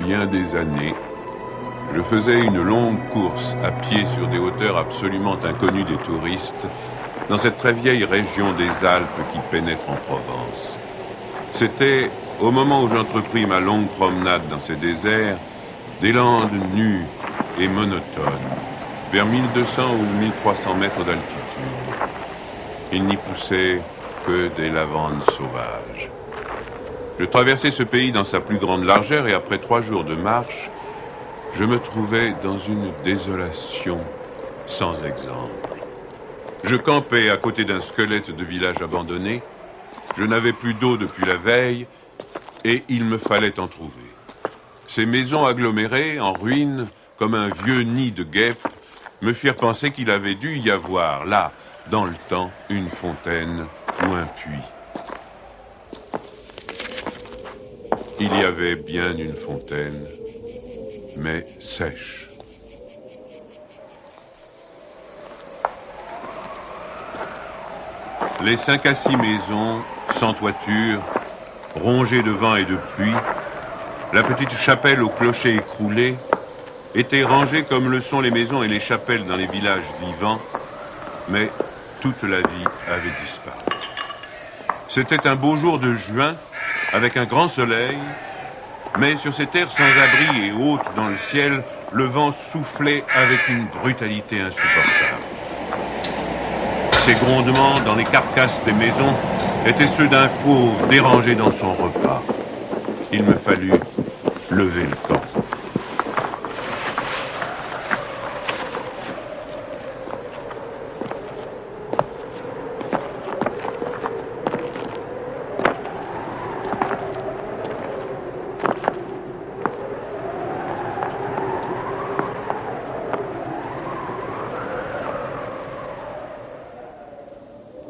bien des années, je faisais une longue course à pied sur des hauteurs absolument inconnues des touristes, dans cette très vieille région des Alpes qui pénètre en Provence. C'était, au moment où j'entrepris ma longue promenade dans ces déserts, des landes nues et monotones, vers 1200 ou 1300 mètres d'altitude. Il n'y poussait que des lavandes sauvages. Je traversais ce pays dans sa plus grande largeur et après 3 jours de marche, je me trouvais dans une désolation sans exemple. Je campais à côté d'un squelette de village abandonné. Je n'avais plus d'eau depuis la veille et il me fallait en trouver. Ces maisons agglomérées, en ruine, comme un vieux nid de guêpes, me firent penser qu'il avait dû y avoir, là, dans le temps, une fontaine ou un puits. Il y avait bien une fontaine, mais sèche. Les 5 à 6 maisons, sans toiture, rongées de vent et de pluie, la petite chapelle au clocher écroulé, étaient rangées comme le sont les maisons et les chapelles dans les villages vivants, mais toute la vie avait disparu. C'était un beau jour de juin, avec un grand soleil, mais sur ces terres sans abri et hautes dans le ciel, le vent soufflait avec une brutalité insupportable. Ces grondements dans les carcasses des maisons étaient ceux d'un fauve dérangé dans son repas. Il me fallut lever le camp.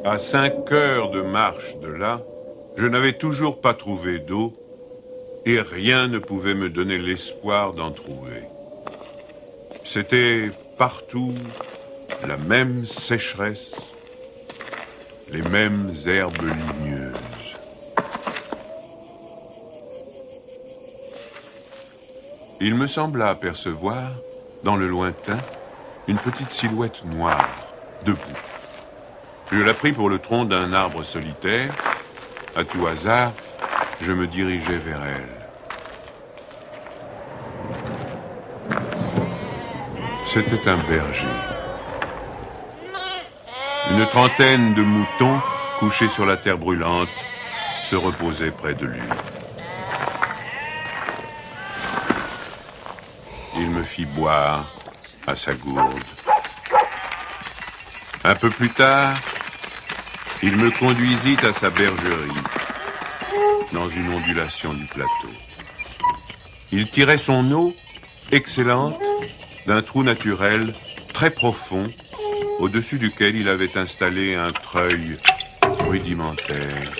À 5 heures de marche de là, je n'avais toujours pas trouvé d'eau et rien ne pouvait me donner l'espoir d'en trouver. C'était partout la même sécheresse, les mêmes herbes ligneuses. Il me sembla apercevoir, dans le lointain, une petite silhouette noire, debout. Je la pris pour le tronc d'un arbre solitaire. À tout hasard, je me dirigeai vers elle. C'était un berger. Une trentaine de moutons, couchés sur la terre brûlante, se reposaient près de lui. Il me fit boire à sa gourde. Un peu plus tard, il me conduisit à sa bergerie, dans une ondulation du plateau. Il tirait son eau, excellente, d'un trou naturel très profond, au-dessus duquel il avait installé un treuil rudimentaire.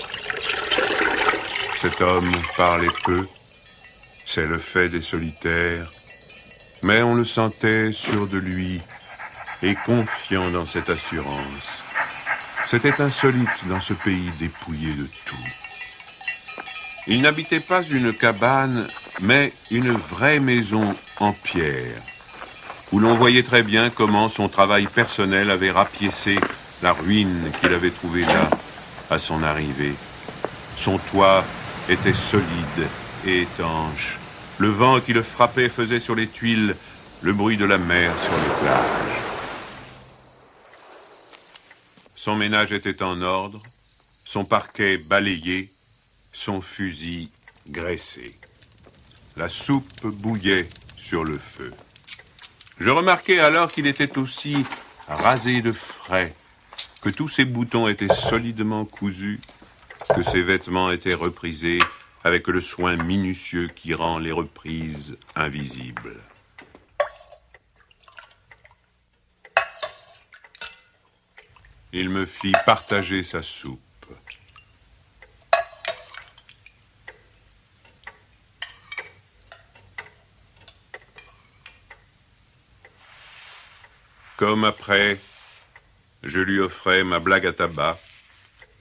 Cet homme parlait peu, c'est le fait des solitaires, mais on le sentait sûr de lui et confiant dans cette assurance. C'était insolite dans ce pays dépouillé de tout. Il n'habitait pas une cabane, mais une vraie maison en pierre, où l'on voyait très bien comment son travail personnel avait rapiécé la ruine qu'il avait trouvée là, à son arrivée. Son toit était solide et étanche. Le vent qui le frappait faisait sur les tuiles le bruit de la mer sur les plages. Son ménage était en ordre, son parquet balayé, son fusil graissé. La soupe bouillait sur le feu. Je remarquai alors qu'il était aussi rasé de frais, que tous ses boutons étaient solidement cousus, que ses vêtements étaient reprisés avec le soin minutieux qui rend les reprises invisibles. Il me fit partager sa soupe. Comme après, je lui offrais ma blague à tabac,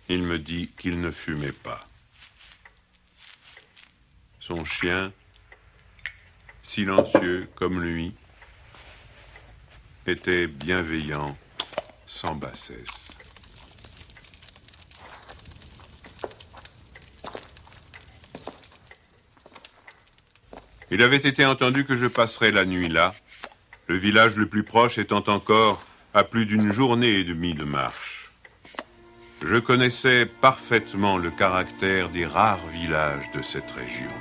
il me dit qu'il ne fumait pas. Son chien, silencieux comme lui, était bienveillant, sans bassesse. Il avait été entendu que je passerais la nuit là, le village le plus proche étant encore à plus d'une journée et demie de marche. Je connaissais parfaitement le caractère des rares villages de cette région.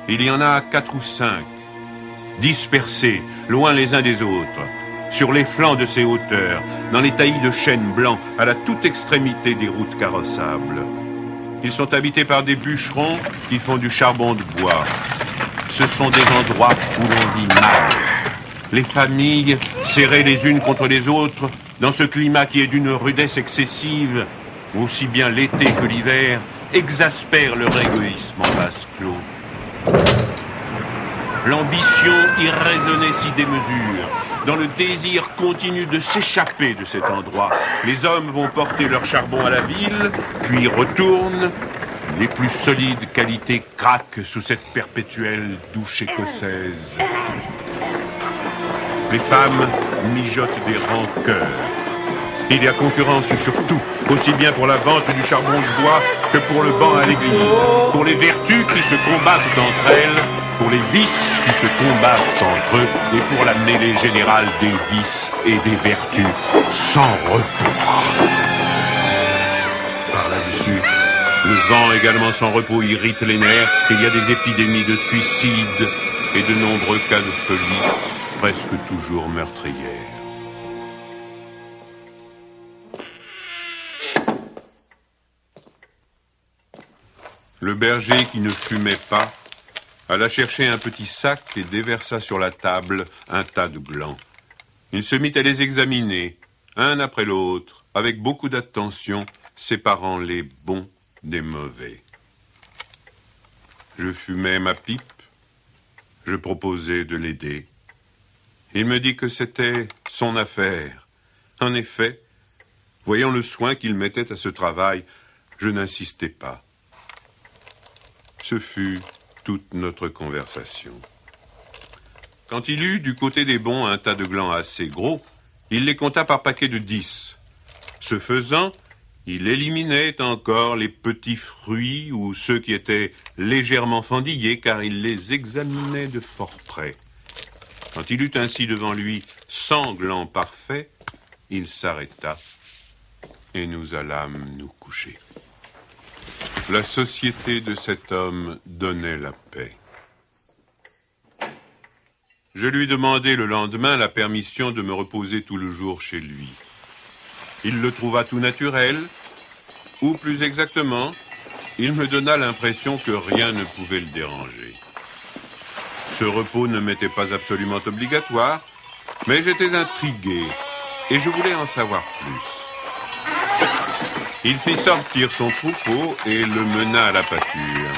Il y en a 4 ou 5, dispersés, loin les uns des autres, sur les flancs de ces hauteurs, dans les taillis de chênes blancs, à la toute extrémité des routes carrossables. Ils sont habités par des bûcherons qui font du charbon de bois. Ce sont des endroits où l'on vit mal. Les familles, serrées les unes contre les autres, dans ce climat qui est d'une rudesse excessive, aussi bien l'été que l'hiver, exaspèrent leur égoïsme en vase clos. L'ambition irraisonnée s'y démesure. Dans le désir continu de s'échapper de cet endroit, les hommes vont porter leur charbon à la ville, puis retournent. Les plus solides qualités craquent sous cette perpétuelle douche écossaise. Les femmes mijotent des rancœurs. Il y a concurrence sur tout, aussi bien pour la vente du charbon de bois que pour le banc à l'église, pour les vertus qui se combattent entre elles, pour les vices qui se combattent entre eux, et pour la mêlée générale des vices et des vertus, sans repos. Par là-dessus, le vent également sans repos irrite les nerfs. Il y a des épidémies de suicide et de nombreux cas de folie, presque toujours meurtrières. Le berger qui ne fumait pas alla chercher un petit sac et déversa sur la table un tas de glands. Il se mit à les examiner, un après l'autre, avec beaucoup d'attention, séparant les bons des mauvais. Je fumais ma pipe, je proposais de l'aider. Il me dit que c'était son affaire. En effet, voyant le soin qu'il mettait à ce travail, je n'insistais pas. Ce fut toute notre conversation. Quand il eut du côté des bons un tas de glands assez gros, il les compta par paquets de 10. Ce faisant, il éliminait encore les petits fruits ou ceux qui étaient légèrement fendillés, car il les examinait de fort près. Quand il eut ainsi devant lui 100 glands parfaits, il s'arrêta et nous allâmes nous coucher. La société de cet homme donnait la paix. Je lui demandai le lendemain la permission de me reposer tout le jour chez lui. Il le trouva tout naturel, ou plus exactement, il me donna l'impression que rien ne pouvait le déranger. Ce repos ne m'était pas absolument obligatoire, mais j'étais intrigué et je voulais en savoir plus. Il fit sortir son troupeau et le mena à la pâture.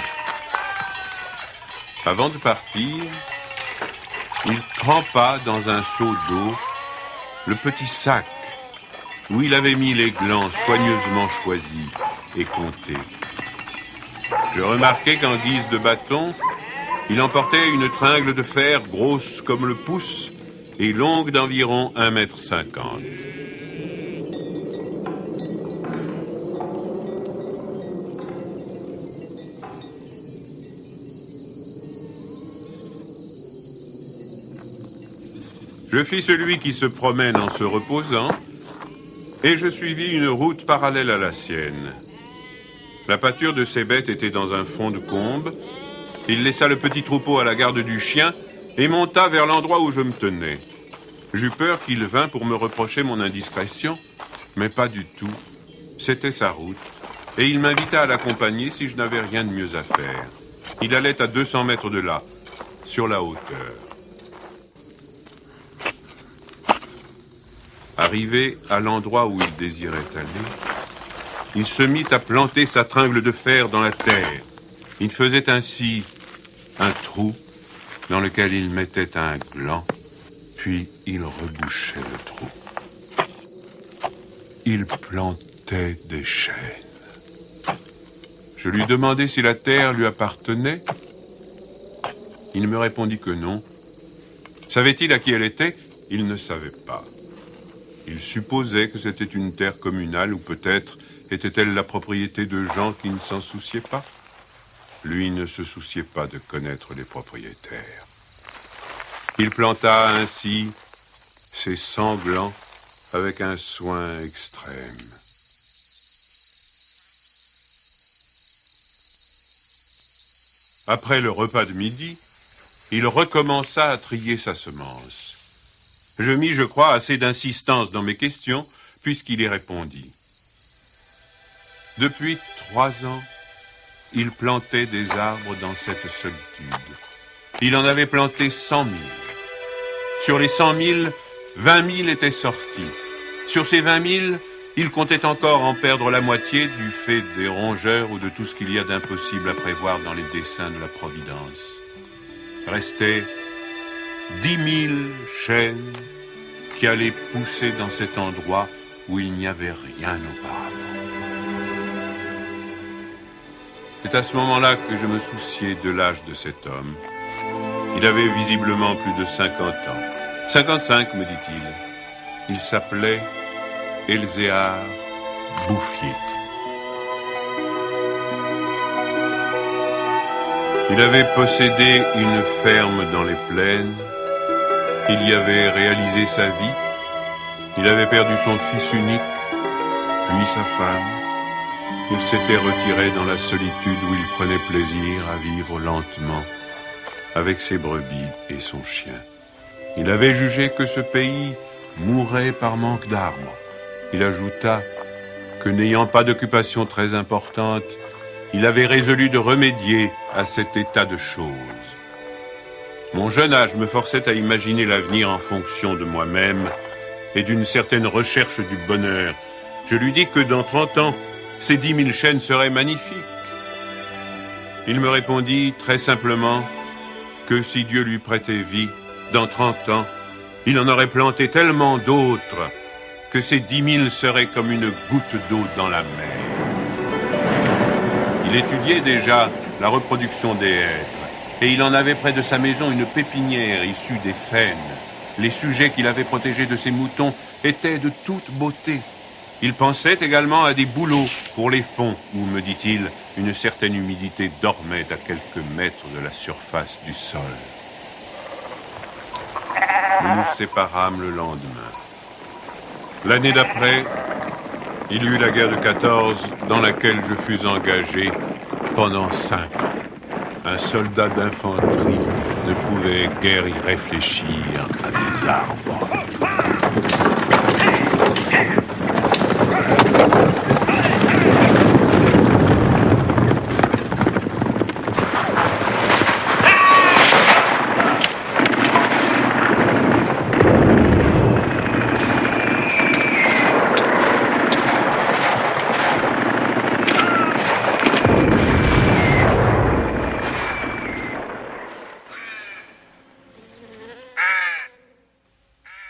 Avant de partir, il trempa dans un seau d'eau le petit sac où il avait mis les glands soigneusement choisis et comptés. Je remarquai qu'en guise de bâton, il emportait une tringle de fer grosse comme le pouce et longue d'environ 1,50 m. Je fis celui qui se promène en se reposant, et je suivis une route parallèle à la sienne. La pâture de ces bêtes était dans un fond de combe. Il laissa le petit troupeau à la garde du chien et monta vers l'endroit où je me tenais. J'eus peur qu'il vînt pour me reprocher mon indiscrétion, mais pas du tout. C'était sa route, et il m'invita à l'accompagner si je n'avais rien de mieux à faire. Il allait à 200 mètres de là, sur la hauteur. Arrivé à l'endroit où il désirait aller, il se mit à planter sa tringle de fer dans la terre. Il faisait ainsi un trou dans lequel il mettait un gland, puis il rebouchait le trou. Il plantait des chênes. Je lui demandai si la terre lui appartenait. Il me répondit que non. Savait-il à qui elle était? Il ne savait pas. Il supposait que c'était une terre communale ou peut-être était-elle la propriété de gens qui ne s'en souciaient pas. Lui ne se souciait pas de connaître les propriétaires. Il planta ainsi ses sanglants avec un soin extrême. Après le repas de midi, il recommença à trier sa semence. Je mis, je crois, assez d'insistance dans mes questions, puisqu'il y répondit. Depuis 3 ans, il plantait des arbres dans cette solitude. Il en avait planté 100 000. Sur les 100 000, 20 000 étaient sortis. Sur ces 20 000, il comptait encore en perdre la moitié du fait des rongeurs ou de tout ce qu'il y a d'impossible à prévoir dans les desseins de la Providence. Restaient 10 000 chênes qui allaient pousser dans cet endroit où il n'y avait rien auparavant. C'est à ce moment-là que je me souciais de l'âge de cet homme. Il avait visiblement plus de 50 ans. 55, me dit-il. Il s'appelait Elzéar Bouffier. Il avait possédé une ferme dans les plaines. Il y avait réalisé sa vie. Il avait perdu son fils unique, puis sa femme. Il s'était retiré dans la solitude où il prenait plaisir à vivre lentement avec ses brebis et son chien. Il avait jugé que ce pays mourait par manque d'arbres. Il ajouta que n'ayant pas d'occupation très importante, il avait résolu de remédier à cet état de choses. Mon jeune âge me forçait à imaginer l'avenir en fonction de moi-même et d'une certaine recherche du bonheur. Je lui dis que dans 30 ans, ces 10 000 chênes seraient magnifiques. Il me répondit très simplement que si Dieu lui prêtait vie, dans 30 ans, il en aurait planté tellement d'autres que ces 10 000 seraient comme une goutte d'eau dans la mer. Il étudiait déjà la reproduction des hêtres et il en avait près de sa maison une pépinière issue des faînes. Les sujets qu'il avait protégés de ses moutons étaient de toute beauté. Il pensait également à des bouleaux pour les fonds où, me dit-il, une certaine humidité dormait à quelques mètres de la surface du sol. Nous nous séparâmes le lendemain. L'année d'après, il y eut la guerre de 14 dans laquelle je fus engagé pendant 5 ans. Un soldat d'infanterie ne pouvait guère y réfléchir à des arbres.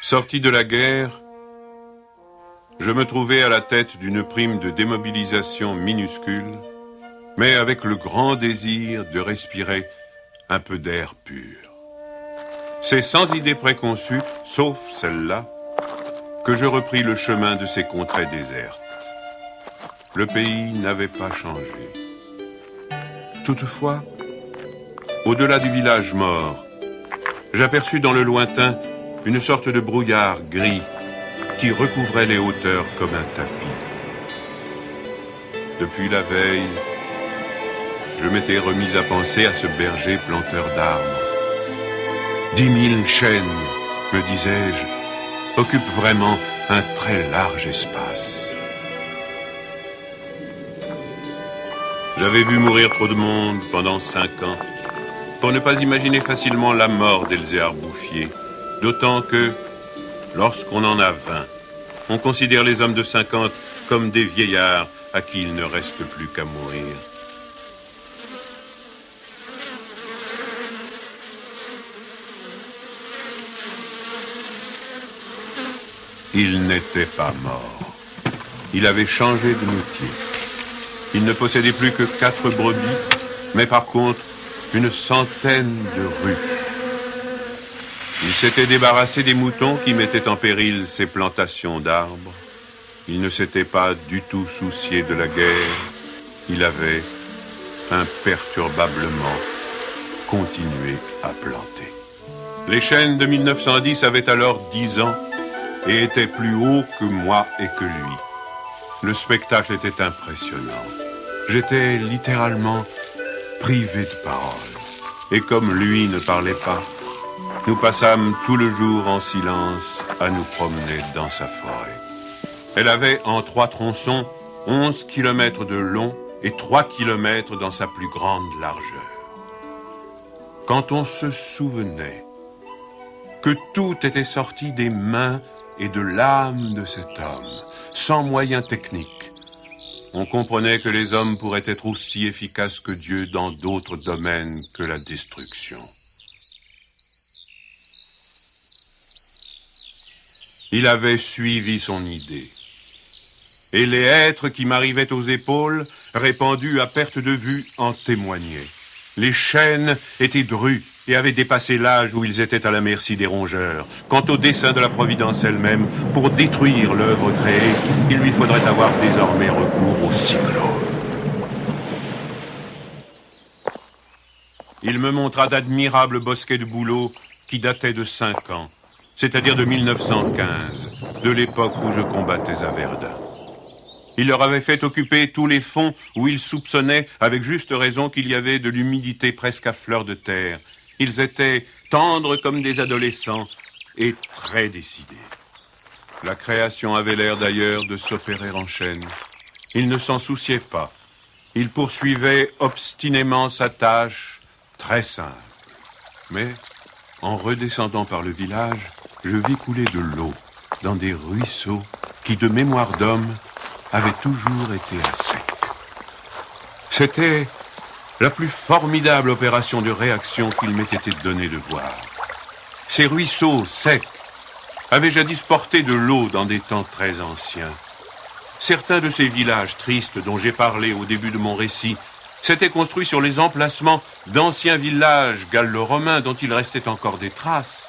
Sorti de la guerre, je me trouvais à la tête d'une prime de démobilisation minuscule, mais avec le grand désir de respirer un peu d'air pur. C'est sans idée préconçue, sauf celle-là, que je repris le chemin de ces contrées désertes. Le pays n'avait pas changé. Toutefois, au-delà du village mort, j'aperçus dans le lointain une sorte de brouillard gris qui recouvrait les hauteurs comme un tapis. Depuis la veille, je m'étais remis à penser à ce berger planteur d'arbres. 10 000 chênes, me disais-je, occupent vraiment un très large espace. J'avais vu mourir trop de monde pendant 5 ans pour ne pas imaginer facilement la mort d'Elzéar Bouffier. D'autant que, lorsqu'on en a 20, on considère les hommes de 50 comme des vieillards à qui il ne reste plus qu'à mourir. Il n'était pas mort. Il avait changé de métier. Il ne possédait plus que 4 brebis, mais par contre, une centaine de ruches. Il s'était débarrassé des moutons qui mettaient en péril ses plantations d'arbres. Il ne s'était pas du tout soucié de la guerre. Il avait imperturbablement continué à planter. Les chênes de 1910 avaient alors 10 ans et étaient plus hauts que moi et que lui. Le spectacle était impressionnant. J'étais littéralement privé de parole. Et comme lui ne parlait pas, nous passâmes tout le jour en silence à nous promener dans sa forêt. Elle avait en 3 tronçons 11 kilomètres de long et 3 kilomètres dans sa plus grande largeur. Quand on se souvenait que tout était sorti des mains et de l'âme de cet homme, sans moyens techniques, on comprenait que les hommes pourraient être aussi efficaces que Dieu dans d'autres domaines que la destruction. Il avait suivi son idée. Et les hêtres qui m'arrivaient aux épaules, répandus à perte de vue, en témoignaient. Les chênes étaient drus et avaient dépassé l'âge où ils étaient à la merci des rongeurs. Quant au dessein de la Providence elle-même, pour détruire l'œuvre créée, il lui faudrait avoir désormais recours au cyclone. Il me montra d'admirables bosquets de bouleaux qui dataient de 5 ans, c'est-à-dire de 1915, de l'époque où je combattais à Verdun. Il leur avait fait occuper tous les fonds où ils soupçonnaient, avec juste raison, qu'il y avait de l'humidité presque à fleur de terre. Ils étaient tendres comme des adolescents et très décidés. La création avait l'air d'ailleurs de s'opérer en chaîne. Il ne s'en souciait pas. Il poursuivait obstinément sa tâche, très simple. Mais, en redescendant par le village, je vis couler de l'eau dans des ruisseaux qui, de mémoire d'homme, avaient toujours été à sec. C'était la plus formidable opération de réaction qu'il m'ait été donné de voir. Ces ruisseaux secs avaient jadis porté de l'eau dans des temps très anciens. Certains de ces villages tristes dont j'ai parlé au début de mon récit s'étaient construits sur les emplacements d'anciens villages gallo-romains dont il restait encore des traces,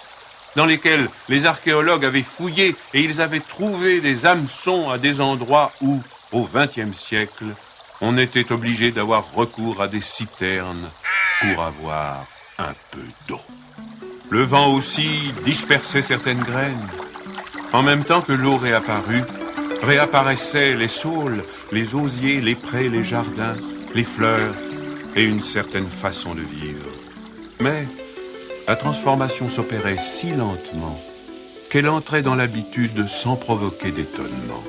dans lesquels les archéologues avaient fouillé et ils avaient trouvé des hameçons à des endroits où, au XXe siècle, on était obligé d'avoir recours à des citernes pour avoir un peu d'eau. Le vent aussi dispersait certaines graines. En même temps que l'eau réapparut, réapparaissaient les saules, les osiers, les prés, les jardins, les fleurs et une certaine façon de vivre. Mais la transformation s'opérait si lentement qu'elle entrait dans l'habitude sans provoquer d'étonnement.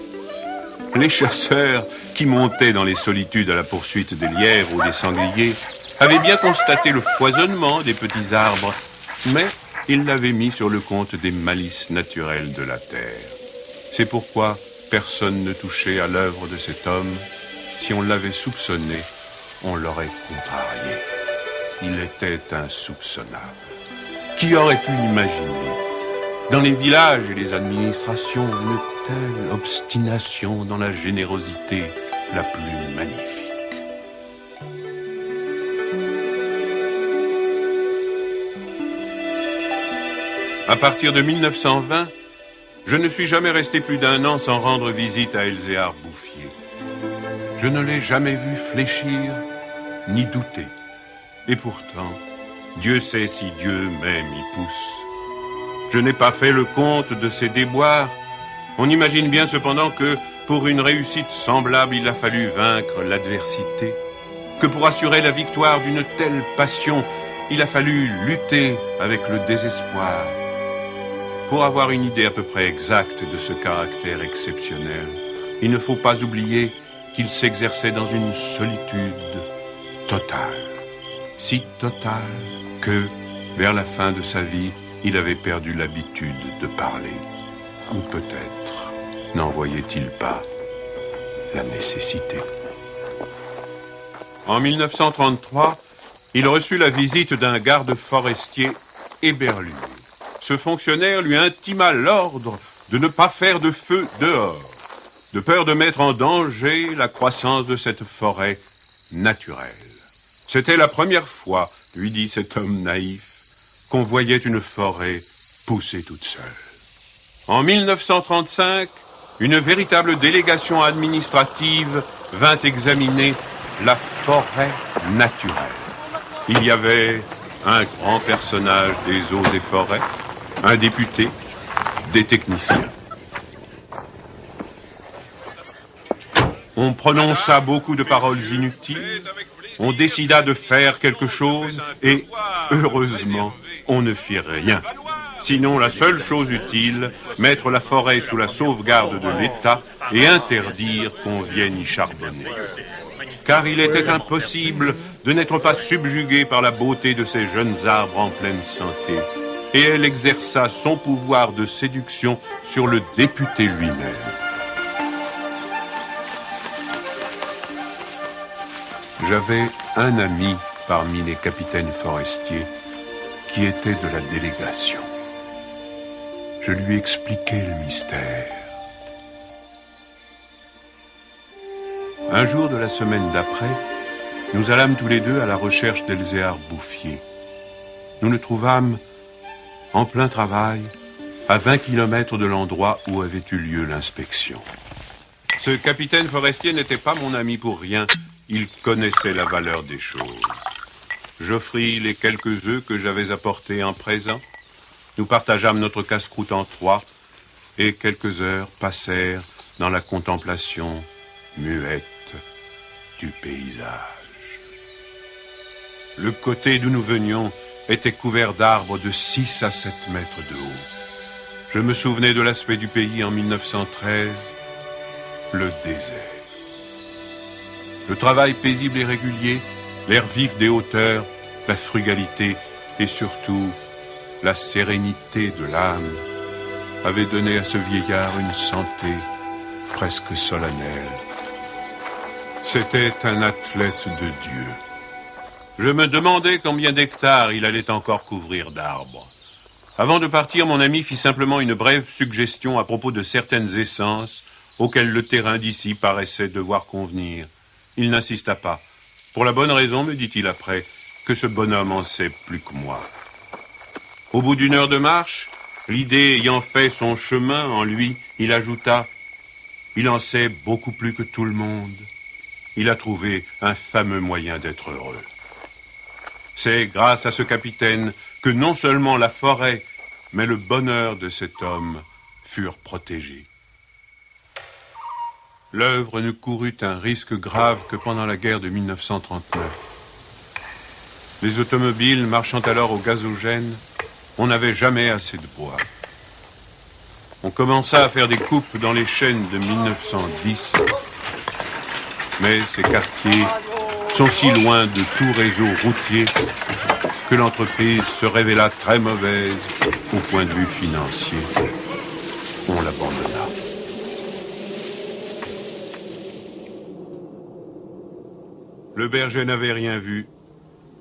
Les chasseurs qui montaient dans les solitudes à la poursuite des lièvres ou des sangliers avaient bien constaté le foisonnement des petits arbres, mais ils l'avaient mis sur le compte des malices naturelles de la terre. C'est pourquoi personne ne touchait à l'œuvre de cet homme. Si on l'avait soupçonné, on l'aurait contrarié. Il était insoupçonnable. Qui aurait pu imaginer, dans les villages et les administrations, une telle obstination dans la générosité la plus magnifique? À partir de 1920, je ne suis jamais resté plus d'1 an sans rendre visite à Elzéar Bouffier. Je ne l'ai jamais vu fléchir ni douter. Et pourtant, Dieu sait si Dieu même y pousse. Je n'ai pas fait le compte de ses déboires. On imagine bien cependant que pour une réussite semblable, il a fallu vaincre l'adversité. Que pour assurer la victoire d'une telle passion, il a fallu lutter avec le désespoir. Pour avoir une idée à peu près exacte de ce caractère exceptionnel, il ne faut pas oublier qu'il s'exerçait dans une solitude totale. Si totale que, vers la fin de sa vie, il avait perdu l'habitude de parler. Ou peut-être n'en voyait-il pas la nécessité. En 1933, il reçut la visite d'un garde forestier éberlu. Ce fonctionnaire lui intima l'ordre de ne pas faire de feu dehors, de peur de mettre en danger la croissance de cette forêt naturelle. C'était la première fois lui dit cet homme naïf, qu'on voyait une forêt pousser toute seule. En 1935, une véritable délégation administrative vint examiner la forêt naturelle. Il y avait un grand personnage des eaux et forêts, un député, des techniciens. On prononça beaucoup de paroles inutiles, on décida de faire quelque chose et, heureusement, on ne fit rien. Sinon, la seule chose utile, mettre la forêt sous la sauvegarde de l'État et interdire qu'on vienne y charbonner. Car il était impossible de n'être pas subjugué par la beauté de ces jeunes arbres en pleine santé. Et elle exerça son pouvoir de séduction sur le député lui-même. J'avais un ami parmi les capitaines forestiers qui était de la délégation. Je lui expliquai le mystère. Un jour de la semaine d'après, nous allâmes tous les deux à la recherche d'Elzéar Bouffier. Nous le trouvâmes en plein travail, à 20 km de l'endroit où avait eu lieu l'inspection. Ce capitaine forestier n'était pas mon ami pour rien. Il connaissait la valeur des choses. J'offris les quelques œufs que j'avais apportés en présent. Nous partageâmes notre casse-croûte en trois, et quelques heures passèrent dans la contemplation muette du paysage. Le côté d'où nous venions était couvert d'arbres de 6 à 7 mètres de haut. Je me souvenais de l'aspect du pays en 1913, le désert. Le travail paisible et régulier, l'air vif des hauteurs, la frugalité et surtout la sérénité de l'âme avaient donné à ce vieillard une santé presque solennelle. C'était un athlète de Dieu. Je me demandais combien d'hectares il allait encore couvrir d'arbres. Avant de partir, mon ami fit simplement une brève suggestion à propos de certaines essences auxquelles le terrain d'ici paraissait devoir convenir. Il n'insista pas. Pour la bonne raison, me dit-il après, que ce bonhomme en sait plus que moi. Au bout d'une heure de marche, l'idée ayant fait son chemin en lui, il ajouta « Il en sait beaucoup plus que tout le monde. Il a trouvé un fameux moyen d'être heureux. » C'est grâce à ce capitaine que non seulement la forêt, mais le bonheur de cet homme furent protégés. L'œuvre ne courut un risque grave que pendant la guerre de 1939. Les automobiles marchant alors au gazogène, on n'avait jamais assez de bois. On commença à faire des coupes dans les chênes de 1910, mais ces quartiers sont si loin de tout réseau routier que l'entreprise se révéla très mauvaise au point de vue financier. On l'abandonna. Le berger n'avait rien vu.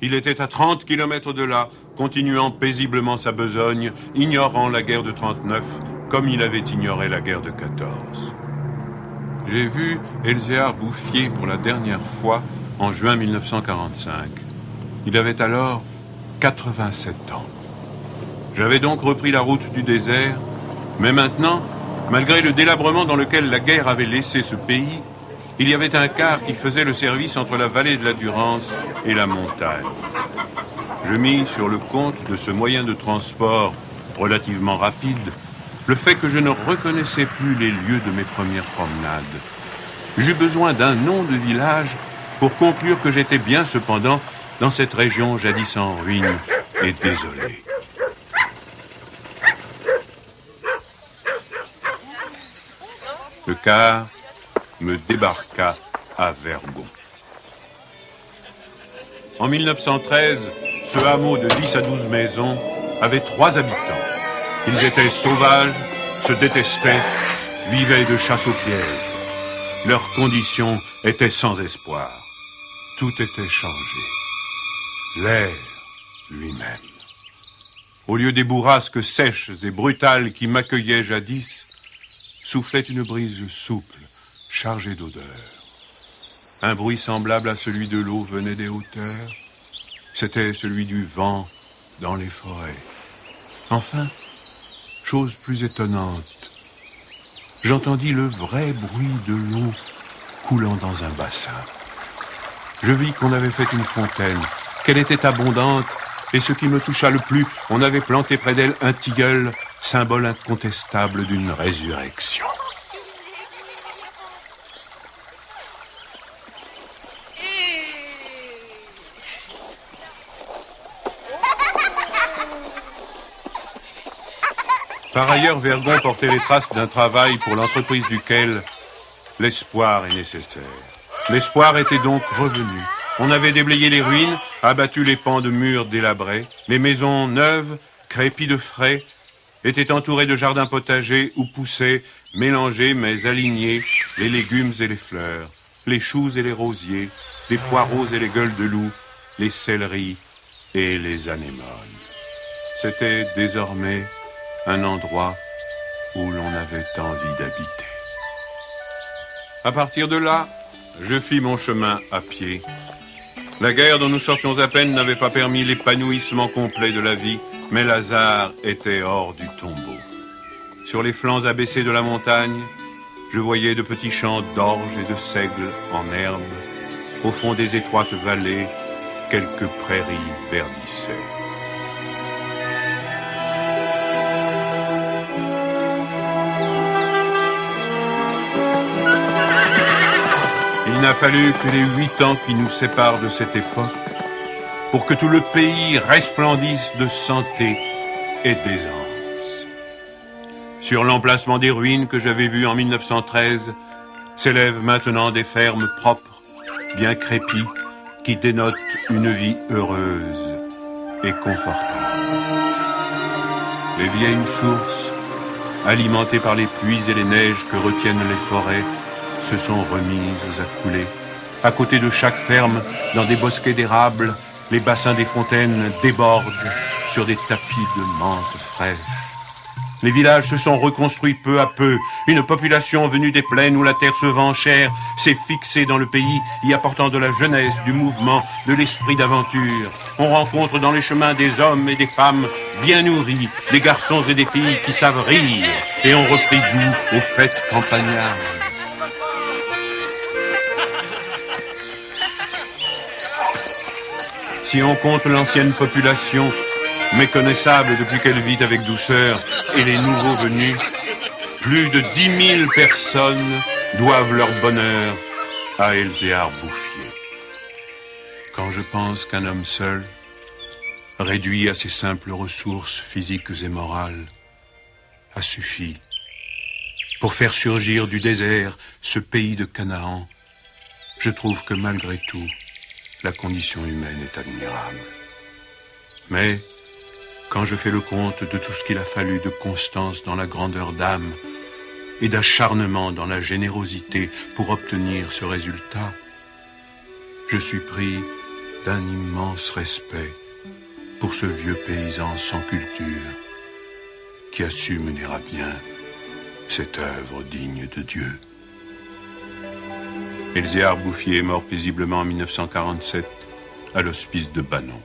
Il était à 30 km de là, continuant paisiblement sa besogne, ignorant la guerre de 39, comme il avait ignoré la guerre de 14. J'ai vu Elzéar Bouffier pour la dernière fois en juin 1945. Il avait alors 87 ans. J'avais donc repris la route du désert, mais maintenant, malgré le délabrement dans lequel la guerre avait laissé ce pays, il y avait un car qui faisait le service entre la vallée de la Durance et la montagne. Je mis sur le compte de ce moyen de transport relativement rapide le fait que je ne reconnaissais plus les lieux de mes premières promenades. J'eus besoin d'un nom de village pour conclure que j'étais bien cependant dans cette région jadis en ruine et désolée. Le car me débarqua à Vergon. En 1913, ce hameau de 10 à 12 maisons avait 3 habitants. Ils étaient sauvages, se détestaient, vivaient de chasse aux pièges. Leurs conditions étaient sans espoir. Tout était changé. L'air lui-même. Au lieu des bourrasques sèches et brutales qui m'accueillaient jadis, soufflait une brise souple, chargée d'odeurs. Un bruit semblable à celui de l'eau venait des hauteurs. C'était celui du vent dans les forêts. Enfin, chose plus étonnante, j'entendis le vrai bruit de l'eau coulant dans un bassin. Je vis qu'on avait fait une fontaine, qu'elle était abondante, et ce qui me toucha le plus, on avait planté près d'elle un tilleul, symbole incontestable d'une résurrection. Par ailleurs, Vergon portait les traces d'un travail pour l'entreprise duquel l'espoir est nécessaire. L'espoir était donc revenu. On avait déblayé les ruines, abattu les pans de murs délabrés. Les maisons neuves, crépies de frais, étaient entourées de jardins potagers où poussaient, mélangés mais alignés, les légumes et les fleurs, les choux et les rosiers, les poireaux et les gueules de loup, les céleris et les anémones. C'était désormais un endroit où l'on avait envie d'habiter. À partir de là, je fis mon chemin à pied. La guerre dont nous sortions à peine n'avait pas permis l'épanouissement complet de la vie, mais Lazare était hors du tombeau. Sur les flancs abaissés de la montagne, je voyais de petits champs d'orge et de seigle en herbe. Au fond des étroites vallées, quelques prairies verdissaient. Il n'a fallu que les 8 ans qui nous séparent de cette époque pour que tout le pays resplendisse de santé et d'aisance. Sur l'emplacement des ruines que j'avais vues en 1913, s'élèvent maintenant des fermes propres, bien crépies, qui dénotent une vie heureuse et confortable. Les vieilles sources, alimentées par les pluies et les neiges que retiennent les forêts, se sont remises à couler. À côté de chaque ferme, dans des bosquets d'érables, les bassins des fontaines débordent sur des tapis de menthe fraîche. Les villages se sont reconstruits peu à peu. Une population venue des plaines où la terre se vend chère s'est fixée dans le pays, y apportant de la jeunesse, du mouvement, de l'esprit d'aventure. On rencontre dans les chemins des hommes et des femmes bien nourris, des garçons et des filles qui savent rire et ont repris goût aux fêtes campagnardes. Si on compte l'ancienne population, méconnaissable depuis qu'elle vit avec douceur, et les nouveaux venus, plus de 10 000 personnes doivent leur bonheur à Elzéar Bouffier. Quand je pense qu'un homme seul, réduit à ses simples ressources physiques et morales, a suffi pour faire surgir du désert ce pays de Canaan, je trouve que malgré tout, la condition humaine est admirable. Mais, quand je fais le compte de tout ce qu'il a fallu de constance dans la grandeur d'âme et d'acharnement dans la générosité pour obtenir ce résultat, je suis pris d'un immense respect pour ce vieux paysan sans culture qui a su mener à bien cette œuvre digne de Dieu. Elzéar Bouffier est mort paisiblement en 1947 à l'hospice de Banon.